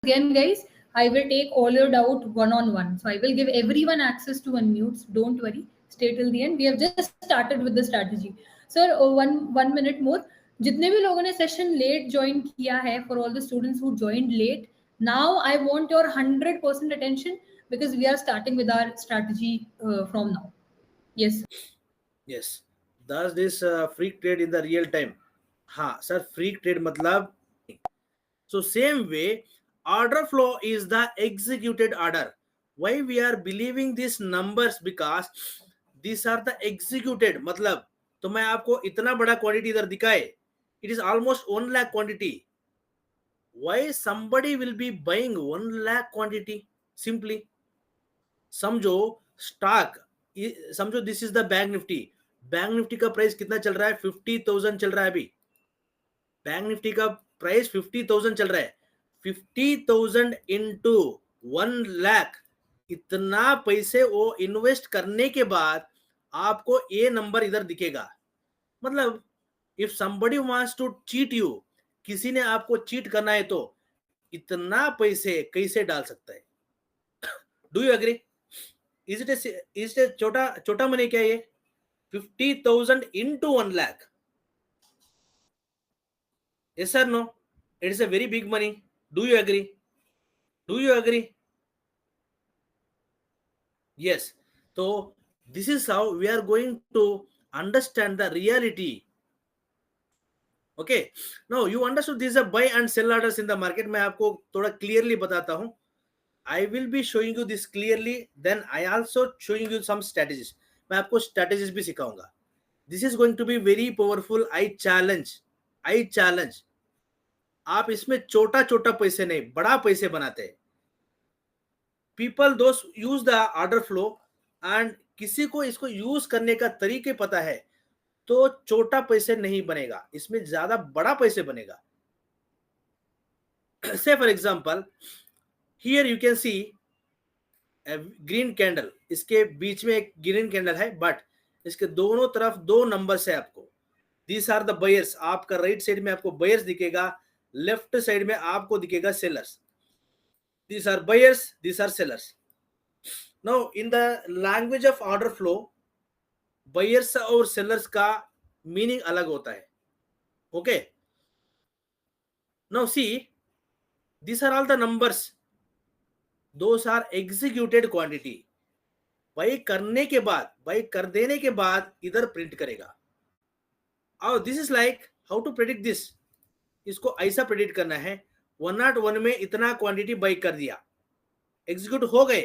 again, guys, I will take all your doubt one on one. So I will give everyone access to unmute. Don't worry. Stay till the end. We have just started with the strategy. Sir, one minute more. जितने भी लोगों ने session late join किया है, for all the students who joined late, now I want your 100% attention because we are starting with our strategy from now. Yes. Yes. Does this freak trade in the real time? हाँ sir, freak trade मतलब. So same way, order flow is the executed order. Why we are believing these numbers? Because these are the executed. मतलब तो मैं आपको इतना बड़ा quantity इधर दिखाए, it is almost 1 lakh quantity. Why somebody will be buying 1 lakh quantity? Simply समझो stock, समझो this is the bank Nifty. Bank Nifty का प्राइस कितना चल रहा है? 50,000 चल रहा है अभी. बैंक निफ्टी का प्राइस 50,000 चल रहा है. 50,000 इंटू 1 लाख, इतना पैसे वो इन्वेस्ट करने के बाद आपको ये नंबर इधर दिखेगा. मतलब if somebody wants to cheat you, किसी ने आपको चीट करना है तो इतना पैसे कैसे डाल सकता है? Do you agree? Is it छोटा छोटा मनी क्या ये? 50,000 into 1 lakh. Yes or no? It is a very big money. Do you agree? Do you agree? Yes. So this is how we are going to understand the reality. Okay. Now you understood this is a buy and sell orders in the market. मैं आपको थोड़ा clearly बताता हूँ. I will be showing you this clearly. Then I also showing you some strategies. मैं आपको strategies भी सिखाऊंगा. This is going to be very powerful. I challenge. आप इसमें छोटा छोटा पैसे नहीं, बड़ा पैसे बनाते हैं. People those use the order flow and किसी को इसको यूज करने का तरीके पता है तो छोटा पैसे नहीं बनेगा, इसमें ज्यादा बड़ा पैसे बनेगा. Say for example, here you can see a green candle. इसके बीच में एक ग्रीन कैंडल है, बट इसके दोनों तरफ दो नंबर्स है आपको. These are the buyers. आपका राइट साइड में आपको buyers दिखेगा, लेफ्ट साइड में आपको दिखेगा sellers. These are buyers, these are sellers. Now in the language of order flow, buyers और sellers का मीनिंग अलग होता है. Okay. Now see, these are all the numbers. Those are executed quantity. By करने के बाद, बाई कर देने के बाद इधर प्रिंट करेगा. और this is like how to predict this. इसको ऐसा प्रेडिक्ट करना है. 101 में इतना क्वांटिटी बाई कर दिया, एग्जीक्यूट हो गए.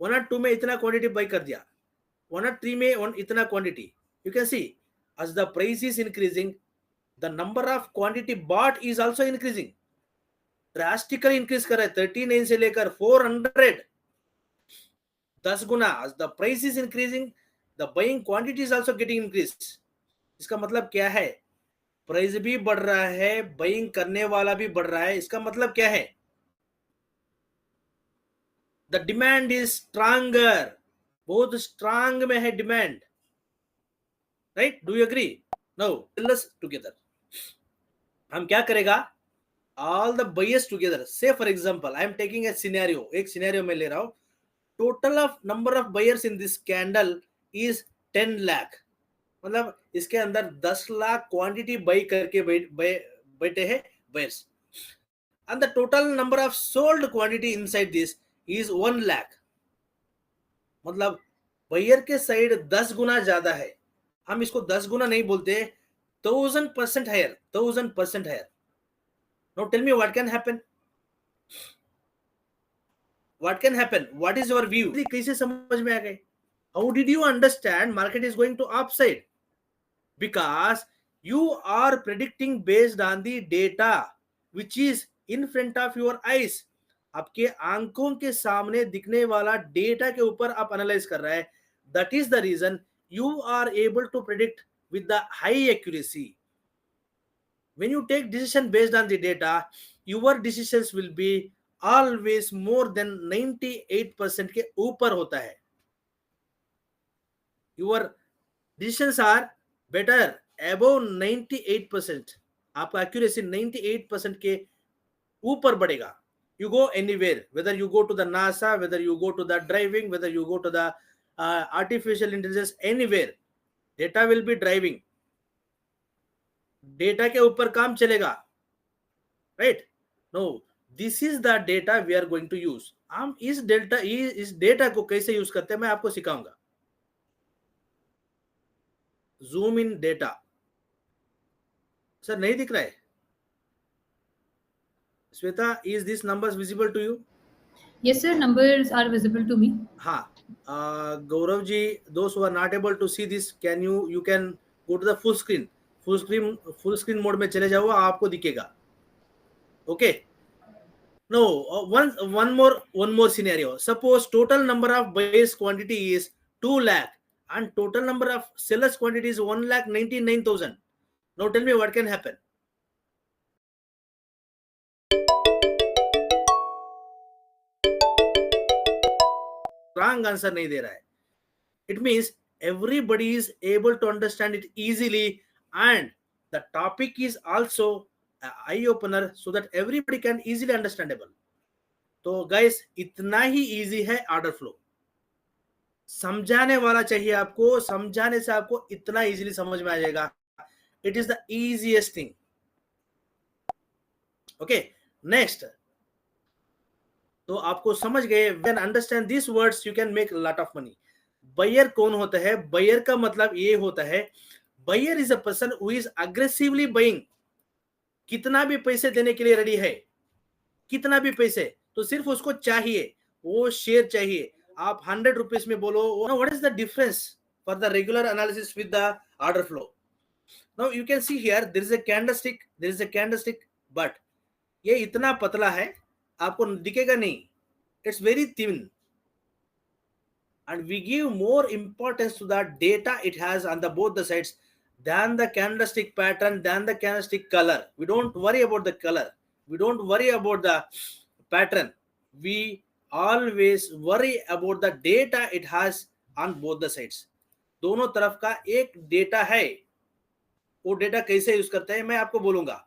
102 में इतना क्वांटिटी बाई कर दिया, 103 में इतना quantity. You can see as the price is increasing, the number of quantity bought is also increasing. Drastically increase कर रहा है. 39 से लेकर 400, 10 गुना. as the price is increasing, the buying quantity is also getting increased. इसका मतलब क्या है? Price भी बढ़ रहा है, बाइंग करने वाला भी बढ़ रहा है. इसका मतलब क्या है? The demand is stronger. बहुत स्ट्रांग में है demand. Right? Do you agree? No, let's together. हम क्या करेगा? All the buyers together. Say for example I am taking a scenario. एक सिनेरियो में ले रहा हूं. Total of number of buyers in this candle is 10 lakh. मतलब इसके अंदर 10 लाख क्वांटिटी बाई करके बैठे हैं buyers. And the total number of sold quantity inside this is 1 lakh. मतलब बायर के साइड 10 गुना ज्यादा है. हम इसको 10 गुना नहीं बोलते, 1000% higher. 1000% higher. Now tell me what can happen. What can happen? What is your view? कैसे समझ में आ गए? How did you understand market is going to upside? Because you are predicting based on the data which is in front of your eyes. आपके आंखों के सामने दिखने वाला डेटा के ऊपर आप एनालाइज कर रहा है. That is the reason you are able to predict with the high accuracy. When you take decision based on the data, your decisions will be always more than 98% के ऊपर होता है. Your decisions are better above 98%. आपका accuracy 98% के ऊपर बढ़ेगा. You go anywhere, whether you go to the NASA, whether you go to the driving, whether you go to the artificial intelligence, anywhere, data will be driving. Data के ऊपर काम चलेगा, right? No, this is the data we are going to use. हम इस data को कैसे use करते हैं मैं आपको सिखाऊंगा. Zoom in data. सर नहीं दिख रहा है Shweta? Is this numbers visible to you? Yes, sir. Numbers are visible to me. हाँ. Gaurav ji, those who are not able to see this, you can go to the full screen mode में चले जाओ, आपको दिखेगा. Okay. No, one more scenario. Suppose total number of buyers quantity is 2 lakh and total number of sellers quantity is 1,99,000. Now tell me what can happen. Wrong answer नहीं दे रहा है. It means everybody is able to understand it easily and the topic is also an eye opener so that everybody can easily understandable. तो guys, इतना ही easy है order flow. समझाने वाला चाहिए आपको, समझाने से आपको इतना easily समझ में आ जाएगा. It is the easiest thing. Okay, next. तो आपको समझ गए, when understand these words you can make a lot of money. Buyer कौन होता है? Buyer का मतलब ये होता है, buyer is a person who is aggressively buying. कितना भी पैसे देने के लिए रेडी है, कितना भी पैसे, तो सिर्फ उसको चाहिए, वो शेयर चाहिए. आप 100 रुपीस में बोलो. Now what is the difference for the regular analysis with the order flow? Now you can see here there is a candlestick, but ये इतना पतला है, आपको दिखेगा नहीं. It's very thin. And we give more importance to the data it has on the both the sides than the candlestick pattern, than the candlestick color. We don't worry about the color. We don't worry about the pattern. We always worry about the data it has on both the sides. दोनों तरफ का एक data है, वो data कैसे use करते हैं मैं आपको बोलूंगा.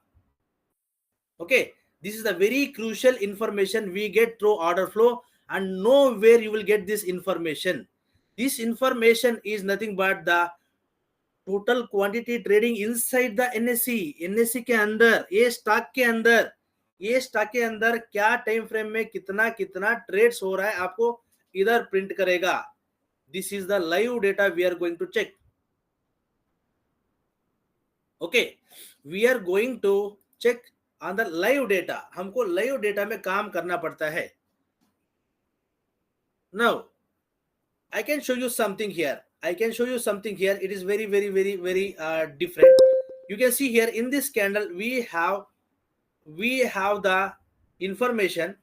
Okay, this is the very crucial information we get through order flow, and nowhere you will get this information. This information is nothing but the total quantity trading inside the NSE के अंदर, ये stock के अंदर क्या time frame में कितना trades हो रहा है आपको इधर प्रिंट करेगा. This is the live data we are going to check. Okay, we are going to check on the live data. हमको लाइव डेटा में काम करना पड़ता है. Now I can show you something here. It is very different. You can see here in this candle we have the information.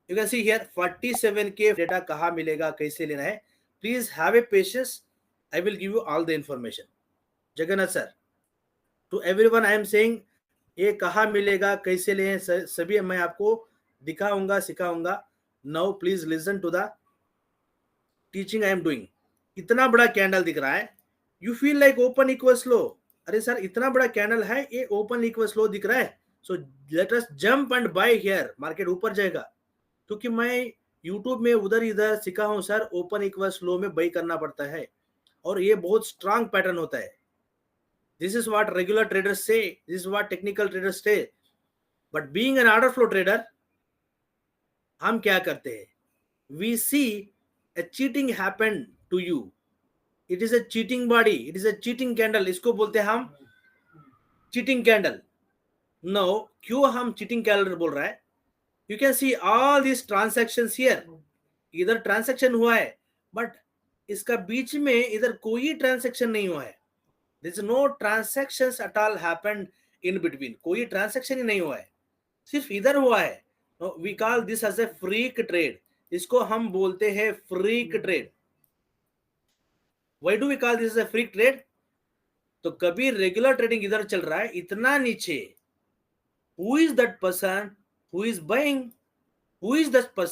You can see here 47k data कहाँ मिलेगा, कैसे लेना है. Please have a patience. I will give you all the information. Jagannath sir, to everyone I am saying ये कहाँ मिलेगा, कैसे लें, सभी मैं आपको दिखाऊंगा, सिखाऊंगा. Now please listen to the teaching I am doing. इतना बड़ा कैंडल दिख रहा है, you feel like open equals low. अरे सर इतना बड़ा कैंडल है, ये ओपन इक्वल्स लो दिख रहा है. So let us jump and buy here. Market ऊपर जाएगा क्योंकि मैं यूट्यूब में उधर इधर सीखा हूं सर, ओपन इक्वल्स लो में बाय करना पड़ता है और ये बहुत स्ट्रांग पैटर्न होता है. This is what regular traders say, this is what technical traders say. But being an order flow trader हम क्या करते हैं? We see a cheating happened to you. It is a cheating body, it is a cheating candle. इसको बोलते हैं हम cheating candle. Now क्यों हम cheating candle बोल रहा है? You can see all these transactions here. इधर transaction हुआ है, but इसका बीच में इधर कोई transaction नहीं हुआ है. There is no transactions at all happened in between. कोई transaction ही नहीं हुआ है, सिर्फ इधर हुआ है. Now we call this as a freak trade. इसको हम बोलते हैं freak trade. Why do we call this a freak trade? तो कभी रेगुलर ट्रेडिंग इधर चल रहा है इतना नीचे, who is that person who is buying, who is that person